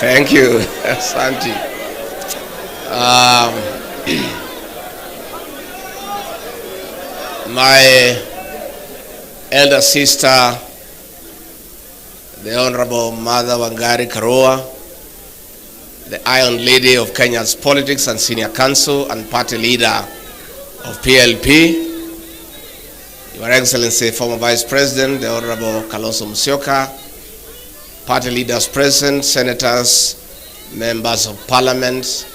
Thank you, Santi. My elder sister, the Honorable Mother Wangari Karua, the Iron Lady of Kenya's politics and senior counsel and party leader of PLP, Your Excellency, former Vice President, the Honorable Kalonzo Musyoka, party leaders present, senators, members of parliament,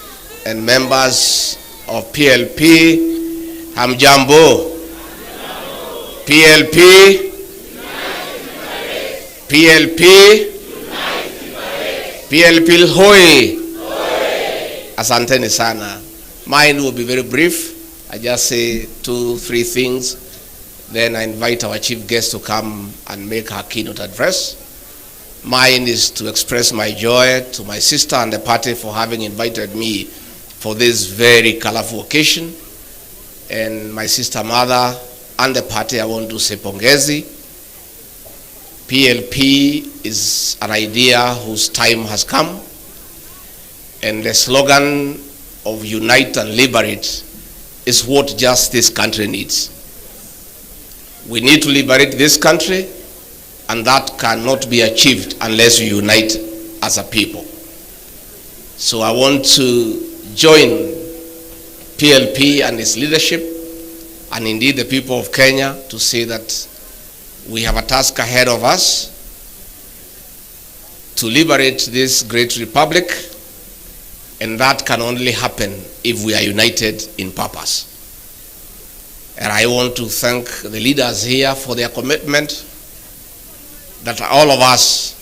and members of PLP, Hamjambo, PLP, PLP, PLP Hoi. Asanteni sana. Mine will be very brief. I just say 2-3 things. Then I invite our chief guest to come and make her keynote address. Mine is to express my joy to my sister and the party for having invited me for this very colorful occasion. And my sister mother and the party, I want to say pongezi. PLP is an idea whose time has come. And the slogan of unite and liberate is what just this country needs. We need to liberate this country, and that cannot be achieved unless we unite as a people. So I want to join PLP and its leadership, and indeed the people of Kenya, to say that we have a task ahead of us to liberate this great republic, and that can only happen if we are united in purpose. And I want to thank the leaders here for their commitment that all of us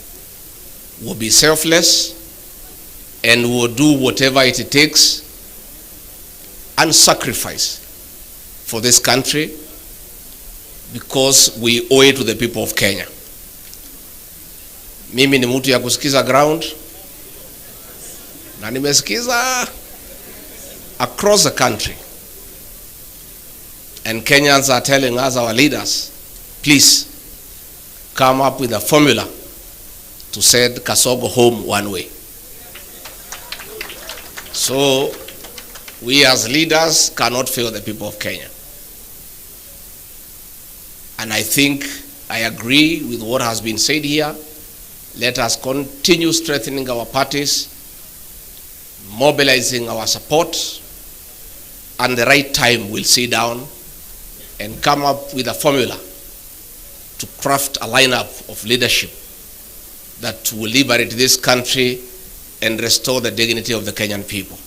will be selfless and will do whatever it takes and sacrifice for this country, because we owe it to the people of Kenya. Mimi ni mtu ya kusikiza ground, na nimesikiza across the country. And Kenyans are telling us, our leaders, please come up with a formula to send Kasogo home one way. So we as leaders cannot fail the people of Kenya. And I think I agree with what has been said here. Let us continue strengthening our parties, mobilizing our support, and the right time we'll sit down and come up with a formula to craft a lineup of leadership that will liberate this country and restore the dignity of the Kenyan people.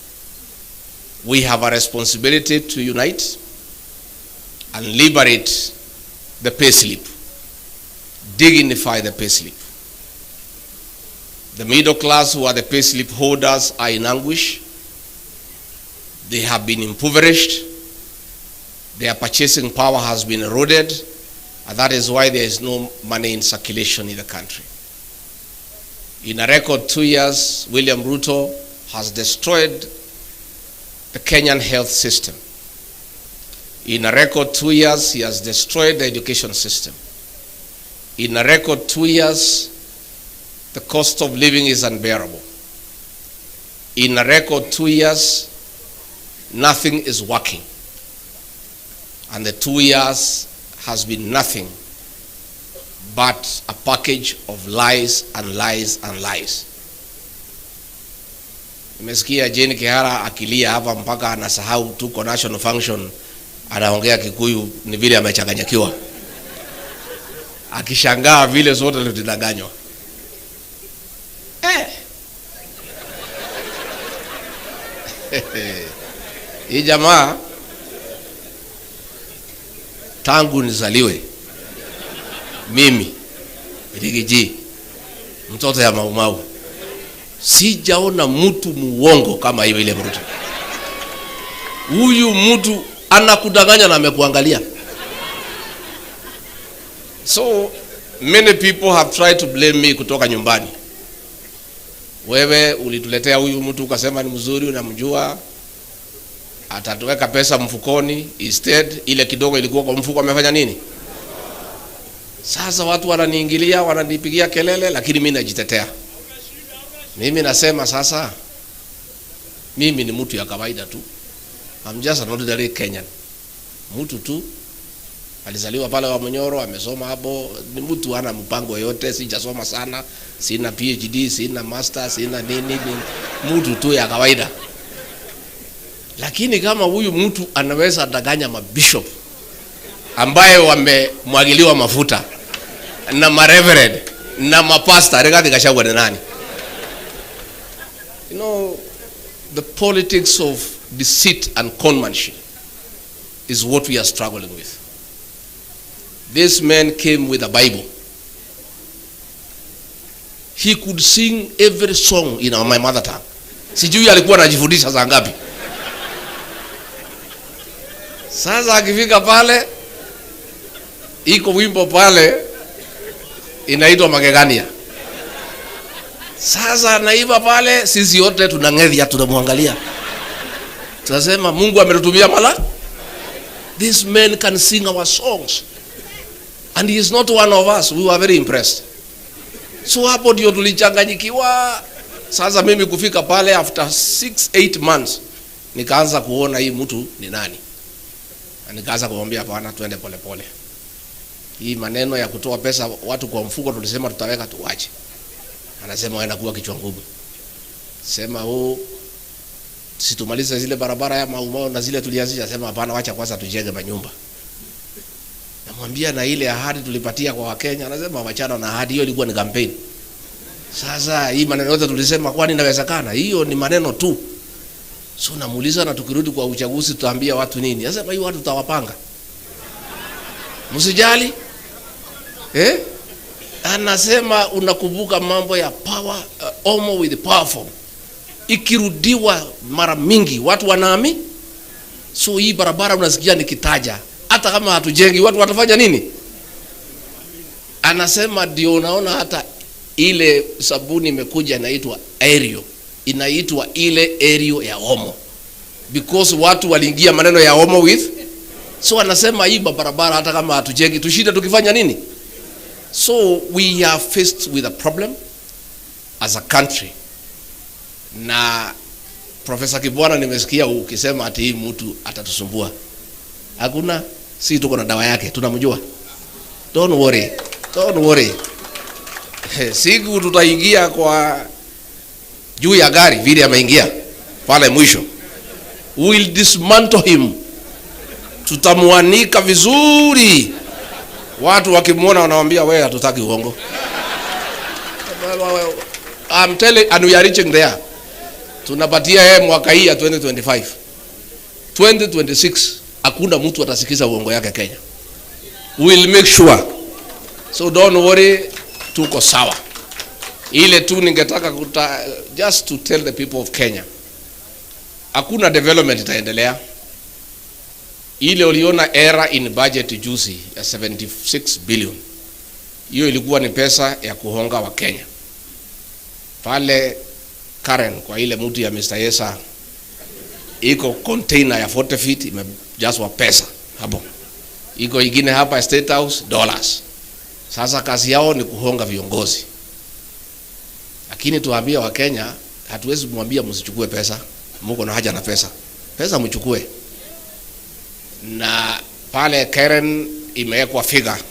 We have a responsibility to unite and liberate the payslip, dignify the payslip. The middle class, who are the payslip holders, are in anguish. They have been impoverished. Their purchasing power has been eroded, and that is why there is no money in circulation in the country. In a record 2 years, William RUTO has destroyed the Kenyan health system. In a record 2 years, he has destroyed the education system. In a record 2 years, the cost of living is unbearable. In a record 2 years, nothing is working. And the 2 years has been nothing but a package of lies and lies and lies. Nimesikia Jane Kihara akilia hapa mpaka anasahau tuko national function, anaongea Kikuyu ni vile amechanganyikiwa, akishangaa vile zote tulidanganywa. Hii jamaa tangu nizaliwe mimi Rigiji, mtoto ya Maumau, sijaona mtu muongo kama hiyo ile mtu. Huyu mtu anakudanganya na amekuangalia. So many people have tried to blame me kutoka nyumbani. Wewe ulituletea huyu mtu ukasema ni mzuri, unamjua, atatuweka pesa mfukoni. Instead ile kidogo ilikuwa kwa mfuko, amefanya nini? Sasa watu wananiingilia, wananipigia kelele, lakini mimi najitetea. Mimi nasema sasa, mimi ni mtu ya kawaida tu. I'm just an ordinary Kenyan. Mtu tu alizaliwa pale wa Manyora, amesoma hapo, ni mtu hana mpango yote, sijasoma sana, sina PhD, sina master, sina nini, mtu tu ya kawaida. Lakini kama huyu mtu anaweza danganya mabishop ambaye wamemwagiliwa mafuta na mareverend na mapasta, regarding Gachagua ni nani? You know, the politics of deceit and conmanship is what we are struggling with. This man came with a Bible. He could sing every song in my mother tongue. Sijui alikuwa anajifundisha saa ngapi. Sasa akifika pale, iko wimbo pale inaitwa Magegania. Sasa naiba pale, sisi yote tunang'edhia, tunamwangalia. Tunasema Mungu ametutumia mala. This man can sing our songs. And he is not one of us. We were very impressed. So hapo ndio tulichanganyikiwa. Sasa mimi kufika pale after 6-8 months nikaanza kuona hii mtu ni nani. Na nikaanza kumwambia bwana, twende pole pole. Hii maneno ya kutoa pesa watu kwa mfuko tulisema tutaweka tuache. Anasema wewe unakuwa kichwa ngumu. Sema situmalize zile barabara ya maumao na zile tulianzisha. Sema hapana, wacha kwanza tujenge manyumba. Namwambia na ile ahadi tulipatia kwa Wakenya, anasema wachana na ahadi hiyo, ilikuwa ni campaign. Sasa hii maneno yote tulisema kwani inawezekana? Hiyo ni maneno tu. So namuuliza, na tukirudi kwa uchaguzi tutaambia watu nini? Anasema hiyo watu tutawapanga. Msijali. Anasema unakumbuka mambo ya power, almost with powerful. Ikirudiwa mara mingi watu wanaamini. So hii barabara unasikia nikitaja, hata kama hatujengi watu watafanya nini? Anasema ndio unaona hata ile sabuni imekuja inaitwa Aerial. Inaitwa ile Aerial ya Omo. Because watu waliingia maneno ya Omo with. So anasema hii barabara hata kama hatujengi tushinde tukifanya nini? So we are faced with a problem as a country. Na Professor Kibwana nimesikia ukisema ati hii mtu atatusumbua. Hakuna, si tuko na dawa yake, tunamjua. Don't worry. Don't worry. Siku tutaingia kwa juu ya gari vile ameingia pale mwisho. We will dismantle him. Tutamuanika vizuri. Watu wakimuona wanawaambia wewe hatutaki uongo. I'm telling, and we are reaching there. Tunapatia yeye mwaka hii ya 2025. 2026 hakuna mtu atasikiza uongo yake Kenya. We'll make sure. So don't worry, tuko sawa. Ile tu ningetaka just to tell the people of Kenya. Hakuna development itaendelea. Ile uliona era in budget juzi ya 76 billion. Hiyo ilikuwa ni pesa ya kuhonga wa Kenya. Pale Karen kwa ile mtu ya Mr. Yesa iko container ya 40 feet imejazwa pesa hapo. Iko ingine hapa State House dollars. Sasa kazi yao ni kuhonga viongozi. Lakini tuambia wa Kenya, hatuwezi kumwambia msichukue pesa. Mungu na haja na pesa. Pesa mchukue. Na pale Karen imewekwa figure.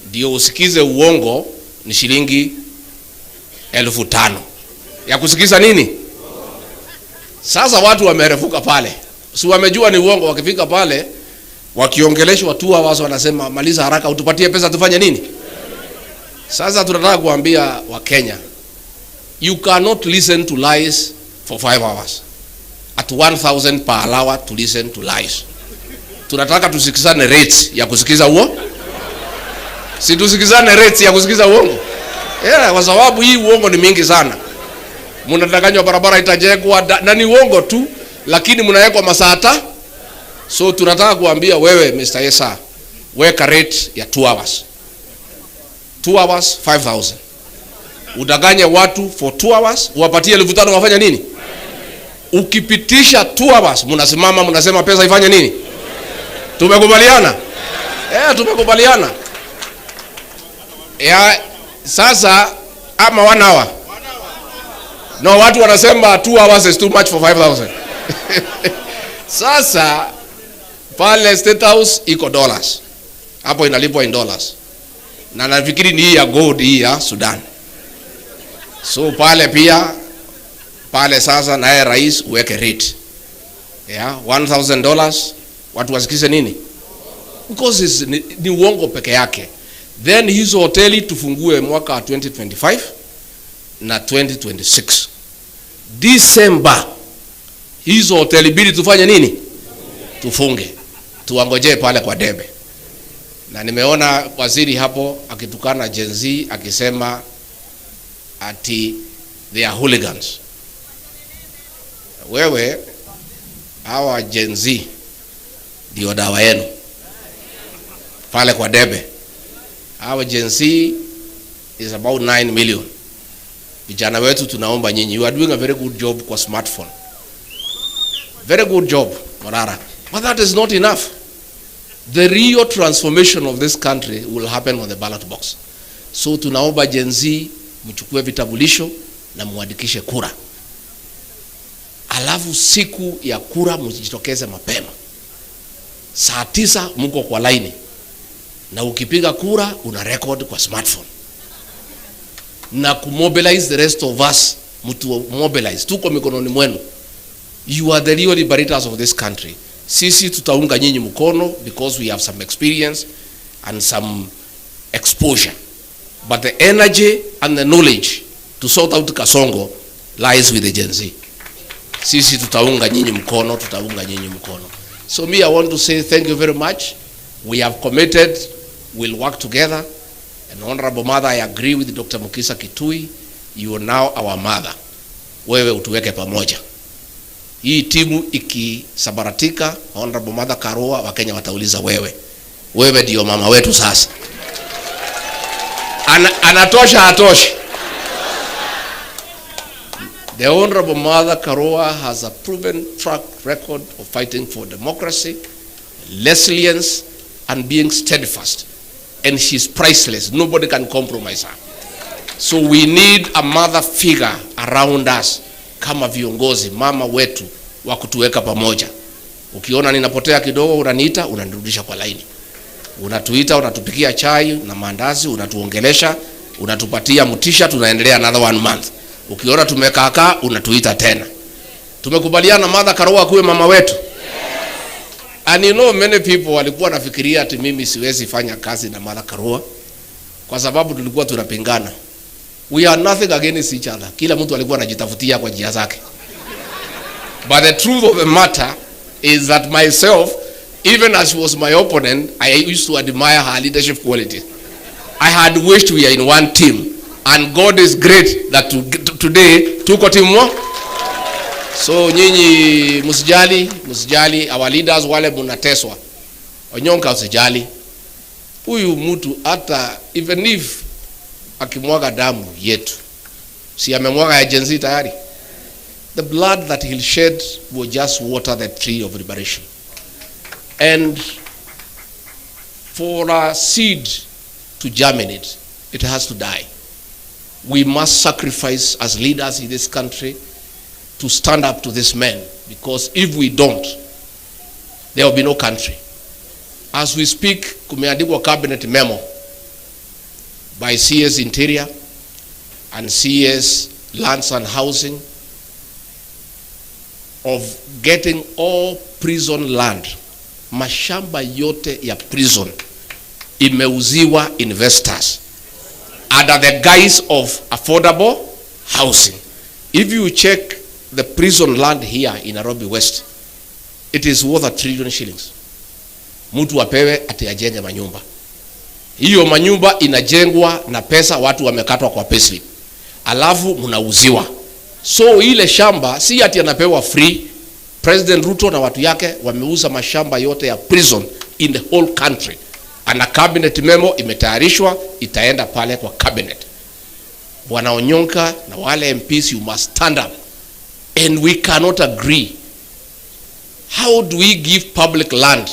Ndio usikize uongo ni shilingi 5,000. Ya kusikiza nini? Sasa watu wamerefuka pale. Si wamejua ni uongo, wakifika pale wakiongeleshwa tu wazo wanasema maliza haraka utupatie pesa tufanye nini? Sasa tunataka kuambia wa Kenya, you cannot listen to lies for 5 hours. At 1,000 per hour to listen to lies. Tunataka tusikizane rates ya kusikiza uongo. Si tusikizane rates ya kusikiza uongo. Kwa sababu hii uongo ni mingi sana. Mnadanganywa barabara itajengwa na ni uongo tu, lakini mnawekwa masaa. So tunataka kuambia wewe Mr. Yesa, weka rate ya 2 hours. 2 hours 5,000. Udanganye watu for 2 hours, uwapatie 5,000 wafanya nini? Ukipitisha 2 hours, mnasimama mnasema pesa ifanye nini? Tumekubaliana? Tumekubaliana. Sasa ama 1 hour. No, watu wanasema 2 hours is too much for 5,000. Sasa pale State House iko dollars. Hapo inalipwa in dollars. Na nafikiri ni hii ya gold hii ya Sudan. So pale pia pale sasa naye rais uweke rate. Yeah, $1,000. Watu wasikize nini? Because ni uongo peke yake. Then hizo hoteli tufungue mwaka 2025 na 2026. December hizo hoteli bili tufanye nini? Tufunge. Tuangoje pale kwa debe. Na nimeona waziri hapo akitukana Gen Z akisema ati they are hooligans. Wewe hawa Gen Z ndio dawa yenu pale kwa debe. Hawa Gen Z is about 9 million. Vijana wetu tunaomba nyinyi, you are doing a very good job kwa smartphone. Very good job, Morara. But that is not enough. The real transformation of this country will happen on the ballot box. So tunaomba Gen Z mchukue vitambulisho na muandikishe kura. Alafu siku ya kura mjitokeze mapema. Saa 9 mko kwa line. Na ukipiga kura una record kwa smartphone. Na kumobilize the rest of us, mtu mobilize. Tuko mikononi mwenu. You are the real liberators of this country. Sisi tutaunga nyinyi mkono because we have some experience and some exposure. But the energy and the knowledge to sort out Kasongo lies with the Gen Z. Sisi tutaunga nyinyi mkono, tutaunga nyinyi mkono. So me, I want to say thank you very much. We have committed, we'll work together. And Honorable Mother, I agree with Dr. Mukisa Kitui. You are now our mother. Wewe utuweke pamoja. Hii timu ikisabaratika, Honorable Mother Karua, Wakenya watauliza wewe. Wewe ndio mama wetu sasa. Anatosha hatoshi. The Honorable Mother Karua has a proven track record of fighting for democracy, resilience, and being steadfast. And she's priceless. Nobody can compromise her. So we need a mother figure around us. Kama viongozi, mama wetu wa kutuweka pamoja. Ukiona ninapotea kidogo unaniita, unanirudisha kwa laini. Unatuita, unatupikia chai na maandazi, unatuongelesha, unatupatia mutisha, tunaendelea another 1 month. Ukiona tumekaakaa, unatuita tena. Tumekubaliana Mother Karua kuwe mama wetu. And you know many people walikuwa nafikiria ati mimi siwezi fanya kazi na Mother Karua kwa sababu tulikuwa tunapingana. We are nothing against each other. Kila mtu alikuwa anajitafutia kwa njia zake. But the truth of the matter is that myself, even as she was my opponent, I used to admire her leadership quality. I had wished we are in one team. And God is great that today tuko timu moja. So nyinyi msijali our leaders wale munateswa. Onyonka usijali. Huyu mtu hata even if akimwaga damu yetu, si amemwaga ya Gen Z tayari. The blood that he'll shed will just water the tree of liberation. And for a seed to germinate, it has to die. We must sacrifice as leaders in this country to stand up to this man, because if we don't, there will be no country. As we speak, kumeandikwa cabinet memo by CS Interior and CS Lands and Housing of getting all prison land. Mashamba yote ya prison imeuziwa investors under the guise of affordable housing. If you check the prison land here in Nairobi West, it is worth $1 trillion. Mtu apewe ati ajenge manyumba. Hiyo manyumba inajengwa na pesa watu wamekatwa kwa payslip. Alafu mnauziwa. So ile shamba si ati anapewa free. President RUTO na watu yake wameuza mashamba yote ya prison in the whole country. And a cabinet memo imetayarishwa, itaenda pale kwa cabinet. Bwana Onyonka na wale MPs, you must stand up. And we cannot agree. How do we give public land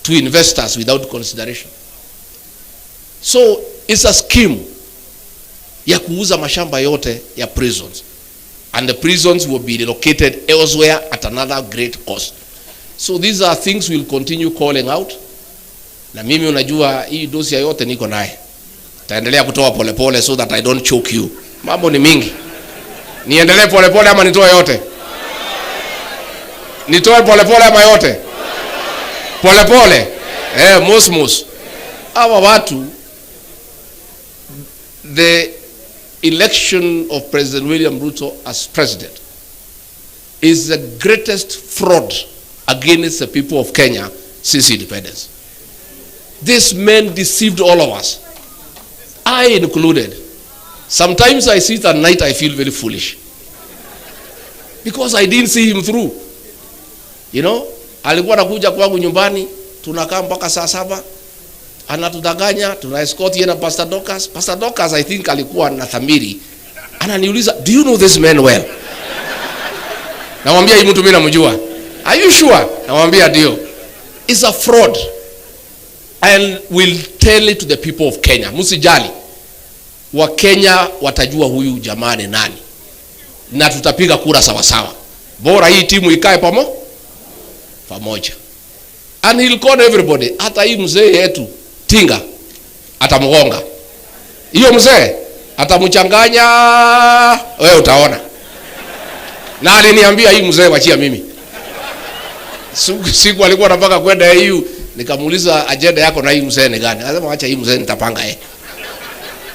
to investors without consideration? So it's a scheme ya kuuza mashamba yote ya prisons. and the prisons will be relocated elsewhere at another great cost. So these are things we'll continue calling out. Na mimi unajua hii dosia yote niko naye. Taendelea kutoa polepole so that I don't choke you. Mambo ni mingi. Niendelee polepole ama nitoe yote? Nitoe polepole ama yote? Polepole. Mos. Hawa watu, the election of President William Ruto as president is the greatest fraud against the people of Kenya since independence. These men deceived all of us, I included. Sometimes I sit at night, I feel very foolish because I didn't see him through. You know, alikuwa anakuja kwangu nyumbani, tunakaa mpaka saa 7, anatudanganya, tuna escort yeye na Pastor Docas. Pastor Docas I think alikuwa na dhamiri. Ananiuliza, "Do you know this man well?" Namwambia, "Hii mtu mimi namjua." "Are you sure?" Namwambia, "Ndio." It's a fraud. And we'll tell it to the people of Kenya. Msijali. Wa Kenya watajua huyu jamaa ni nani. Na tutapiga kura sawa sawa. Bora hii timu ikae pamoja. And he'll call everybody. Hata hii mzee yetu Tinga atamgonga. Hiyo mzee atamchanganya, wewe utaona. Na aliniambia hii mzee wachia mimi. Siku alikuwa anataka kwenda EU, nikamuuliza agenda yako na hii mzee ni gani? Anasema acha hii mzee nitapanga yeye.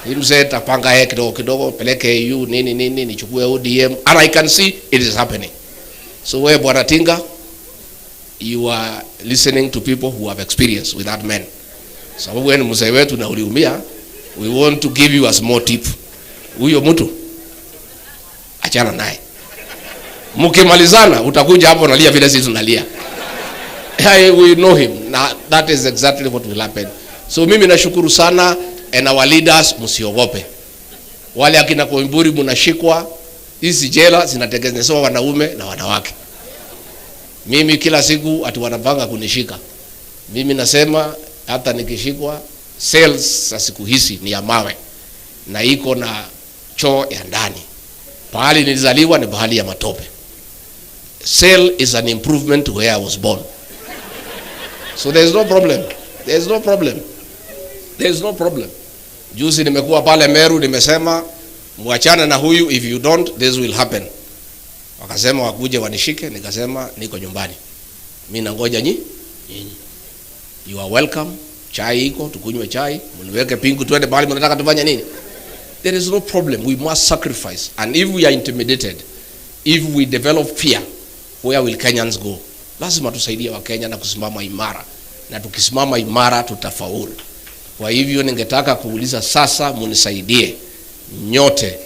Hii mzee nitapanga yeye kidogo peleke EU nini nichukue ODM, and I can see it is happening. So wewe bwana Tinga, you are listening to people who have experience with that man. Sababu wewe ni mzee wetu na uliumia, we want to give you a small tip. Huyo mtu achana naye. Mkimalizana utakuja hapo unalia vile sisi tunalia. We know him. Now, that is exactly what will happen. So mimi nashukuru sana, and our leaders msiogope. Wale akina Koimburi mnashikwa, hizi jela zinatengenezwa wanaume na wanawake. Mimi kila siku ati wanapanga kunishika. Mimi nasema hata nikishikwa, cells za siku hizi ni ya mawe na iko na choo ya ndani. Pahali nilizaliwa ni pahali ya matope. Cell is an improvement to where I was born. So there is no problem. There is no problem. There is no problem. Juzi nimekuwa pale Meru, nimesema muachane na huyu, if you don't this will happen. Wakasema wakuje wanishike, nikasema niko nyumbani. Mimi nangoja nyinyi. You are welcome. Chai iko, tukunywe chai, mniweke pingu twende pale mnataka tufanye nini? There is no problem. We must sacrifice. And if we are intimidated, if we develop fear, where will Kenyans go? Lazima tusaidie wa Kenya na kusimama imara. Na tukisimama imara tutafaulu. Kwa hivyo ningetaka kuuliza sasa, munisaidie nyote,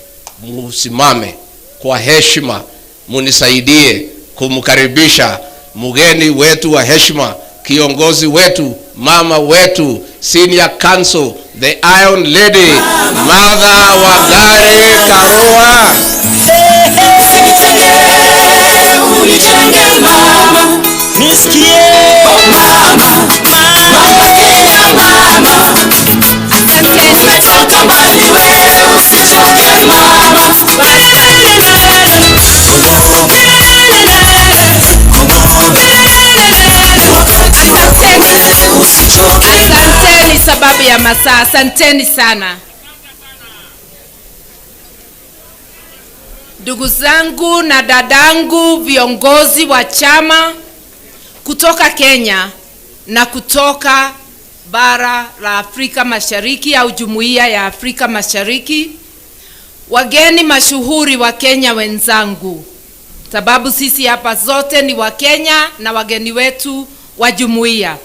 musimame kwa heshima, munisaidie kumkaribisha mgeni wetu wa heshima, kiongozi wetu, mama wetu, senior council, the Iron Lady, Mother Wangari Karua. Nisikie mama, Kenya mama, umetoka mbali wewe, usichoke mama, asanteni sababu ya masaa, asanteni sana. Ndugu zangu na dadangu, viongozi wa chama kutoka Kenya na kutoka bara la Afrika Mashariki au Jumuiya ya Afrika Mashariki, wageni mashuhuri wa Kenya wenzangu, sababu sisi hapa zote ni wa Kenya na wageni wetu wa jumuiya,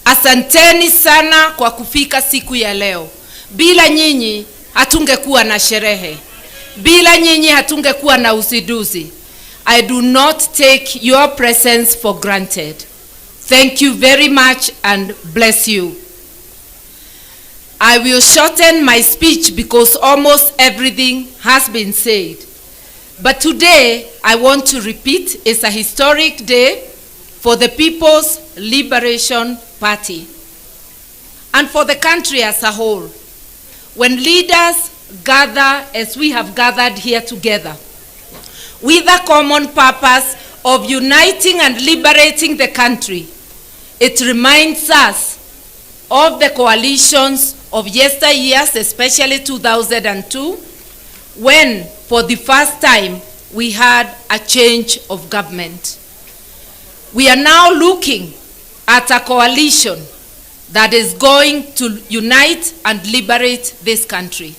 asanteni sana kwa kufika siku ya leo. Bila nyinyi hatungekuwa na sherehe. Bila nyinyi hatungekuwa na usiduzi. I do not take your presence for granted. Thank you very much and bless you. I will shorten my speech because almost everything has been said. But today I want to repeat, it's a historic day for the People's Liberation Party and for the country as a whole. When leaders gather as we have gathered here together, with a common purpose of uniting and liberating the country. It reminds us of the coalitions of yesteryears, especially 2002, when for the first time we had a change of government. We are now looking at a coalition that is going to unite and liberate this country.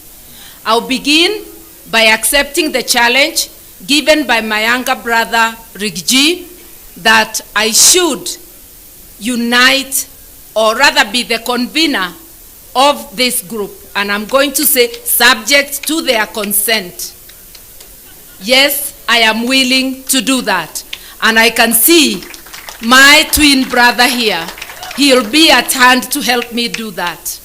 I'll begin by accepting the challenge given by my younger brother, Rigji, that I should unite, or rather be the convener of this group. And I'm going to say, subject to their consent. Yes, I am willing to do that. And I can see my twin brother here. He'll be at hand to help me do that.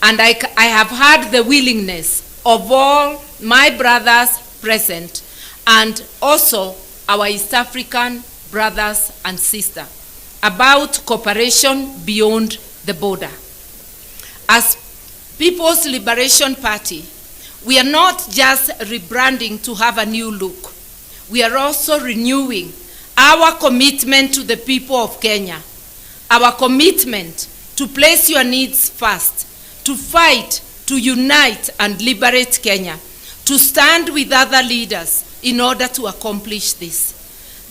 And I have had the willingness of all my brothers present, and also our East African brothers and sisters, about cooperation beyond the border. As People's Liberation Party, we are not just rebranding to have a new look. We are also renewing our commitment to the people of Kenya, our commitment to place your needs first, to fight, to unite and liberate Kenya, to stand with other leaders in order to accomplish this.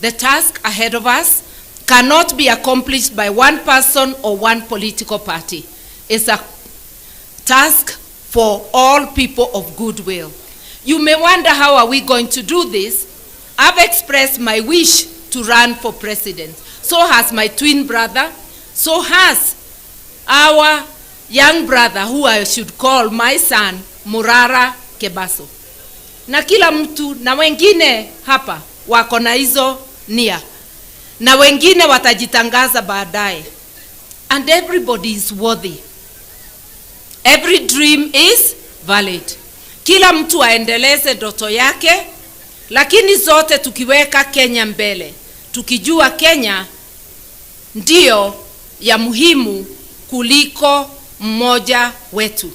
The task ahead of us cannot be accomplished by one person or one political party. It's a task for all people of goodwill. You may wonder, how are we going to do this? I've expressed my wish to run for president. So has my twin brother. So has our young brother, who I should call my son, Murara Kebaso. Na kila mtu na wengine hapa wako na hizo nia. Na wengine watajitangaza baadaye. And everybody is worthy. Every dream is valid. Kila mtu aendeleze ndoto yake, lakini zote tukiweka Kenya mbele. Tukijua Kenya ndio ya muhimu kuliko mmoja wetu.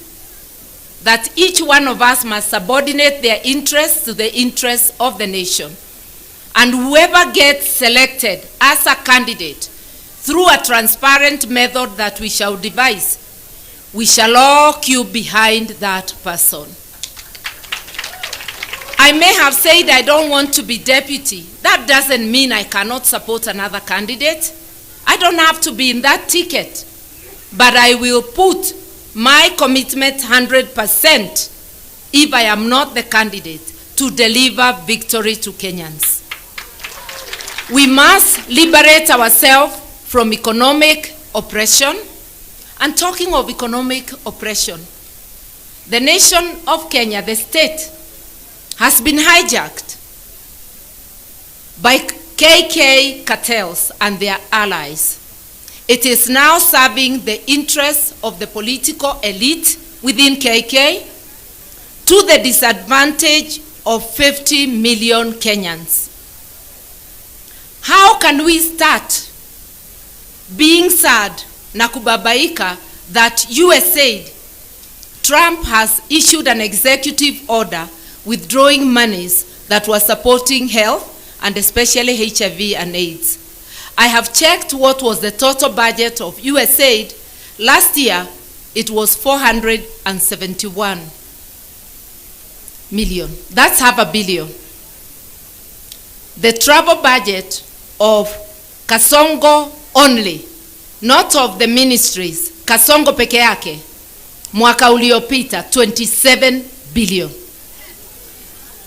That each one of us must subordinate their interests to the interests of the nation. And whoever gets selected as a candidate through a transparent method that we shall devise, we shall all queue behind that person. I may have said I don't want to be deputy. That doesn't mean I cannot support another candidate. I don't have to be in that ticket. But I will put my commitment 100% if I am not the candidate to deliver victory to Kenyans. We must liberate ourselves from economic oppression. And talking of economic oppression, the nation of Kenya, the state, has been hijacked by KK cartels and their allies. It is now serving the interests of the political elite within KK to the disadvantage of 50 million Kenyans. How can we start being sad na kubabaika that USA, Trump has issued an executive order withdrawing monies that were supporting health and especially HIV and AIDS? I have checked what was the total budget of USAID. Last year, it was 471 million. That's $500 million. The travel budget of Kasongo only, not of the ministries, Kasongo peke yake, mwaka uliopita, 27 billion.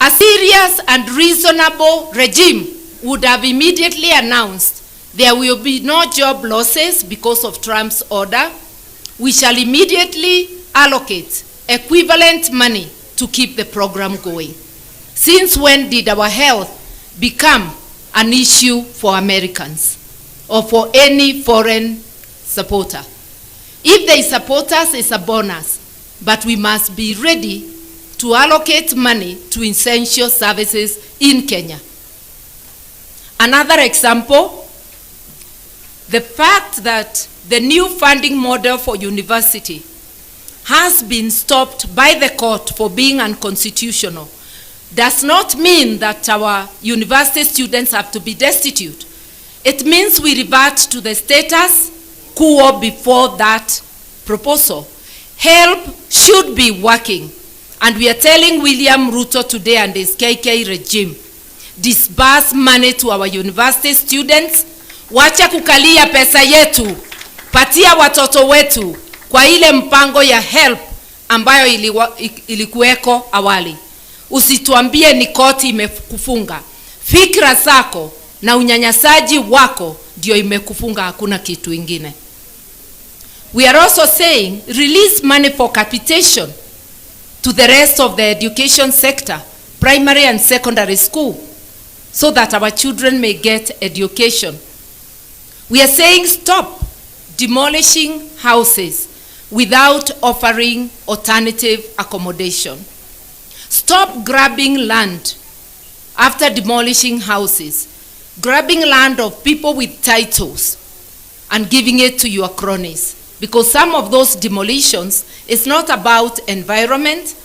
A serious and reasonable regime would have immediately announced there will be no job losses because of Trump's order. We shall immediately allocate equivalent money to keep the program going. Since when did our health become an issue for Americans or for any foreign supporter? If they support us, it's a bonus, but we must be ready to allocate money to essential services in Kenya. Another example, the fact that the new funding model for university has been stopped by the court for being unconstitutional does not mean that our university students have to be destitute. It means we revert to the status quo before that proposal. Help should be working, and we are telling William Ruto today and his KK regime, disburse money to our university students. Wacha kukalia pesa yetu, patia watoto wetu kwa ile mpango ya help ambayo ilikuweko awali. Usituambie ni koti imekufunga. Fikra zako na unyanyasaji wako ndio imekufunga, hakuna kitu ingine. We are also saying release money for capitation to the rest of the education sector, primary and secondary school, so that our children may get education. We are saying stop demolishing houses without offering alternative accommodation. Stop grabbing land after demolishing houses, grabbing land of people with titles and giving it to your cronies. Because some of those demolitions is not about environment,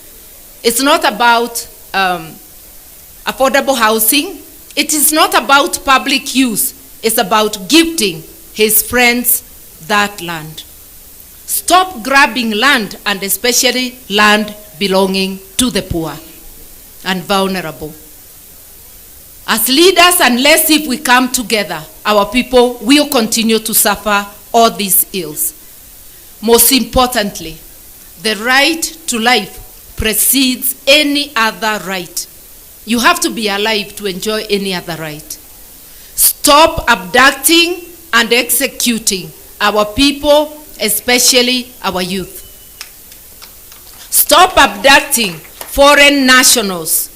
it's not about affordable housing, it is not about public use, it's about gifting his friends that land. Stop grabbing land, and especially land belonging to the poor and vulnerable. As leaders, unless if we come together, our people will continue to suffer all these ills. Most importantly, the right to life precedes any other right. You have to be alive to enjoy any other right. Stop abducting and executing our people, especially our youth. Stop abducting foreign nationals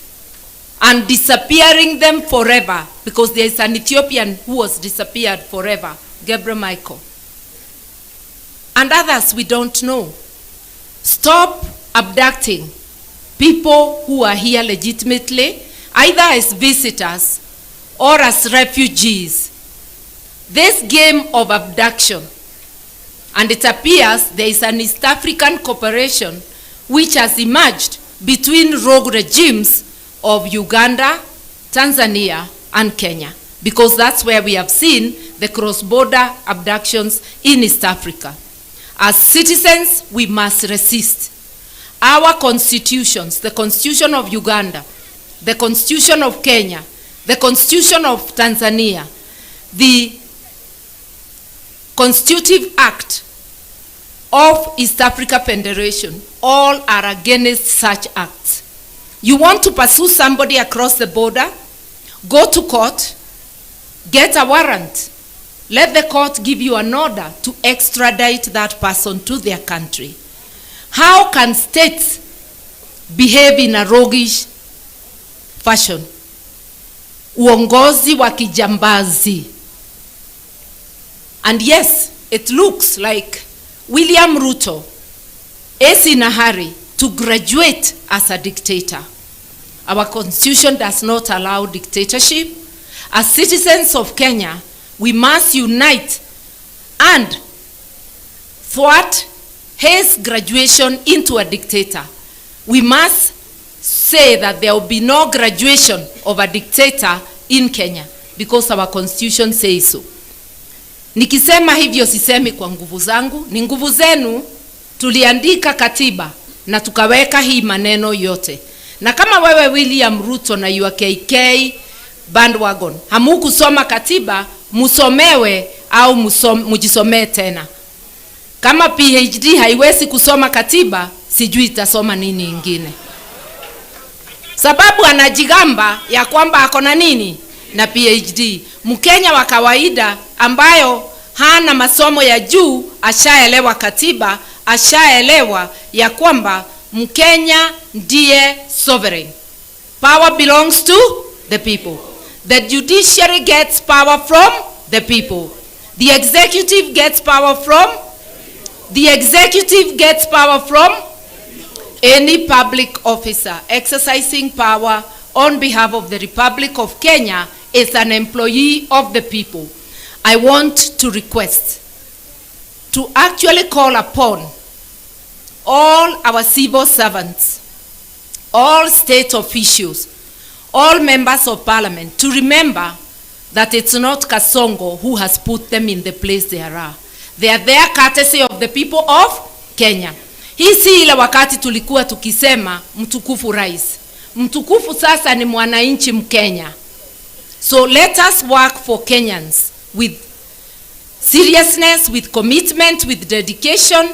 and disappearing them forever, because there is an Ethiopian who was disappeared forever, Gabriel Michael. And others we don't know. Stop abducting people who are here legitimately, either as visitors or as refugees. This game of abduction, and it appears there is an East African cooperation which has emerged between rogue regimes of Uganda, Tanzania, and Kenya, because that's where we have seen the cross-border abductions in East Africa. As citizens, we must resist. Our constitutions, the Constitution of Uganda, the Constitution of Kenya, the Constitution of Tanzania, the Constitutive Act of East Africa Federation, all are against such acts. You want to pursue somebody across the border? Go to court, get a warrant. Let the court give you an order to extradite that person to their country. How can states behave in a roguish fashion? Uongozi wa kijambazi. And yes, it looks like William Ruto is in a hurry to graduate as a dictator. Our constitution does not allow dictatorship. As citizens of Kenya, we must unite and thwart his graduation into a dictator. We must say that there will be no graduation of a dictator in Kenya, because our constitution says so. Nikisema hivyo sisemi kwa nguvu zangu, ni nguvu zenu. Tuliandika katiba na tukaweka hii maneno yote. Na kama wewe William Ruto na your KK bandwagon hamukusoma katiba, musomewe au mujisomee tena. Kama PhD haiwezi kusoma katiba, sijui itasoma nini ingine. Sababu anajigamba ya kwamba akona nini na PhD. Mkenya wa kawaida ambayo hana masomo ya juu ashaelewa katiba, ashaelewa ya kwamba Mkenya ndiye sovereign. Power belongs to the people. The judiciary gets power from the people. The executive gets power from any public officer exercising power on behalf of the Republic of Kenya is an employee of the people. I want to request to actually call upon all our civil servants, all state officials, all members of parliament to remember that it's not Kasongo who has put them in the place they are. They are there courtesy of the people of Kenya. Hii si ile wakati tulikuwa tukisema mtukufu rais. Mtukufu sasa ni mwananchi Mkenya. So let us work for Kenyans with seriousness, with commitment, with dedication.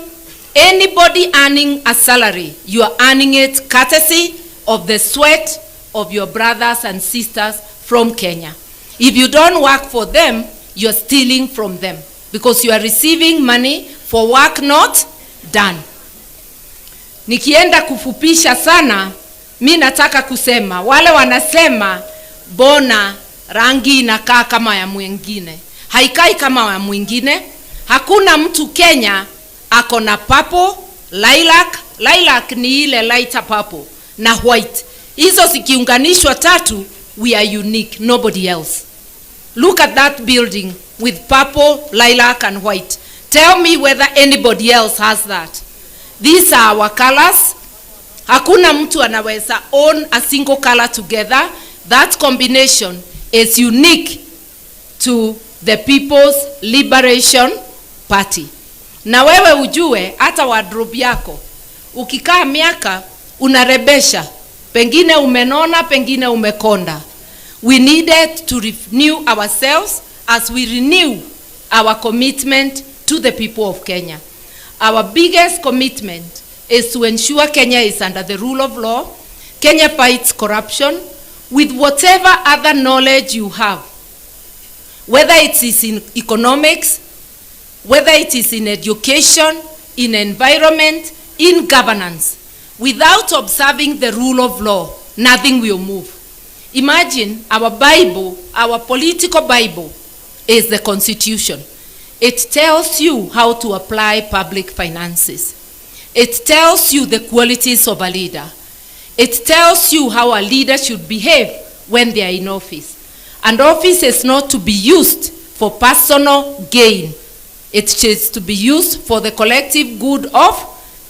Anybody earning a salary, you are earning it courtesy of the sweat of your brothers and sisters from Kenya. If you don't work for them, you are stealing from them because you are receiving money for work not done. Nikienda kufupisha sana, mi nataka kusema, wale wanasema bona rangi inakaa kama ya mwingine. Haikai kama ya mwingine. Hakuna mtu Kenya ako na purple, lilac. Lilac ni ile lighter purple na white. Hizo zikiunganishwa tatu, we are unique, nobody else. Look at that building with purple, lilac and white. Tell me whether anybody else has that. These are our colors. Hakuna mtu anaweza own a single color together. That combination is unique to the People's Liberation Party. Na wewe ujue hata wardrobe yako ukikaa miaka unarebesha, pengine umenona, pengine umekonda. We needed to renew ourselves as we renew our commitment to the people of Kenya. Our biggest commitment is to ensure Kenya is under the rule of law. Kenya fights corruption with whatever other knowledge you have, whether it is in economics, whether it is in education, in environment, in governance. Without observing the rule of law, nothing will move. Imagine our Bible, our political Bible, is the Constitution. It tells you how to apply public finances. It tells you the qualities of a leader. It tells you how a leader should behave when they are in office. And office is not to be used for personal gain. It is to be used for the collective good of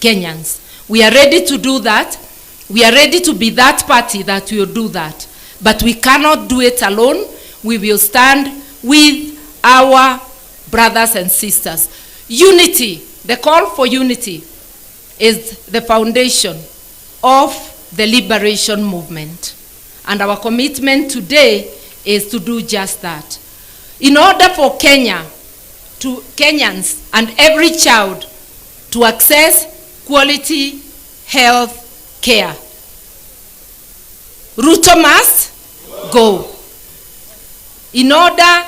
Kenyans. We are ready to do that. We are ready to be that party that will do that. But we cannot do it alone. We will stand with our brothers and sisters. Unity, the call for unity, is the foundation of the liberation movement. And our commitment today is to do just that. In order for Kenyans and every child to access quality health care, RUTO must go. In order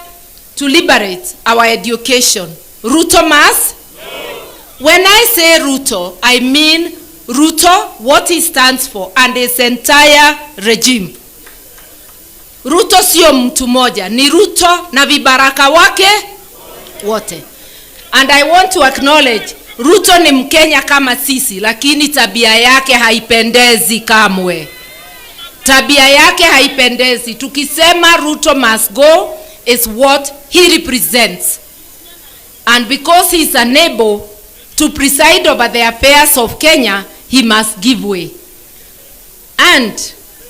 to liberate our education, RUTO must go. When I say RUTO, I mean RUTO, what it stands for, and its entire regime. RUTO sio mtu moja, ni RUTO na vibaraka wake wote. And I want to acknowledge, RUTO ni Mkenya kama sisi, lakini tabia yake haipendezi kamwe. Tabia yake haipendezi. Tukisema RUTO must go is what he represents. And because he is unable to preside over the affairs of Kenya, he must give way. And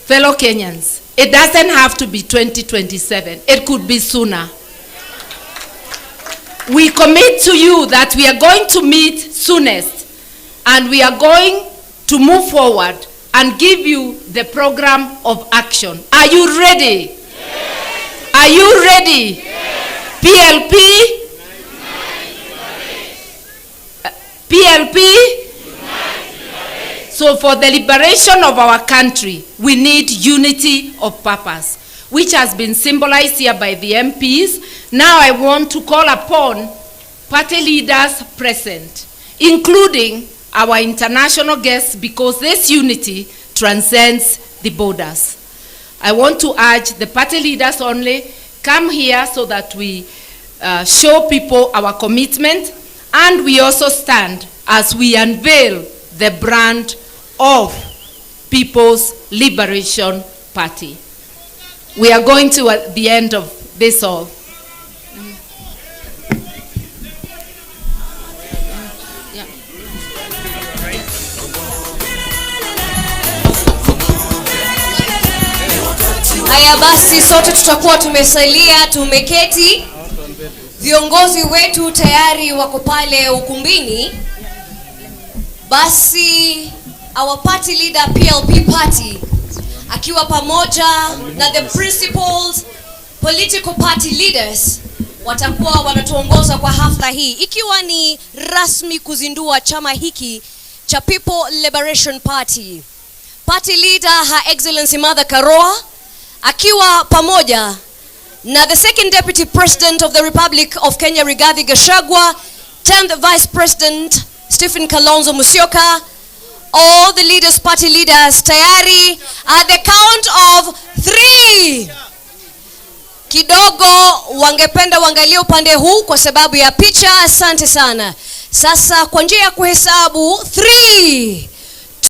fellow Kenyans, it doesn't have to be 2027. It could be sooner. We commit to you that we are going to meet soonest, and we are going to move forward and give you the program of action. Are you ready? Yes. Are you ready? Yes. PLP? PLP? So for the liberation of our country, we need unity of purpose, which has been symbolized here by the MPs. Now I want to call upon party leaders present, including our international guests, because this unity transcends the borders. I want to urge the party leaders only, come here so that we show people our commitment, and we also stand as we unveil the brand of People's Liberation Party. We are going to at the end of this all. Haya basi, sote tutakuwa tumesalia tumeketi. Viongozi wetu tayari wako pale ukumbini. Basi our party leader PLP party akiwa pamoja na the principals political party leaders watakuwa wanatuongoza kwa hafla hii, ikiwa ni rasmi kuzindua chama hiki cha People Liberation Party. Party leader Her Excellency Mother Karua akiwa pamoja na the second deputy president of the Republic of Kenya Rigathi Gachagua, 10th vice president Stephen Kalonzo Musyoka, all the leaders, party leaders tayari at the count of 3. Kidogo wangependa wangalie upande huu kwa sababu ya picha. Asante sana. Sasa kwa njia ya kuhesabu 3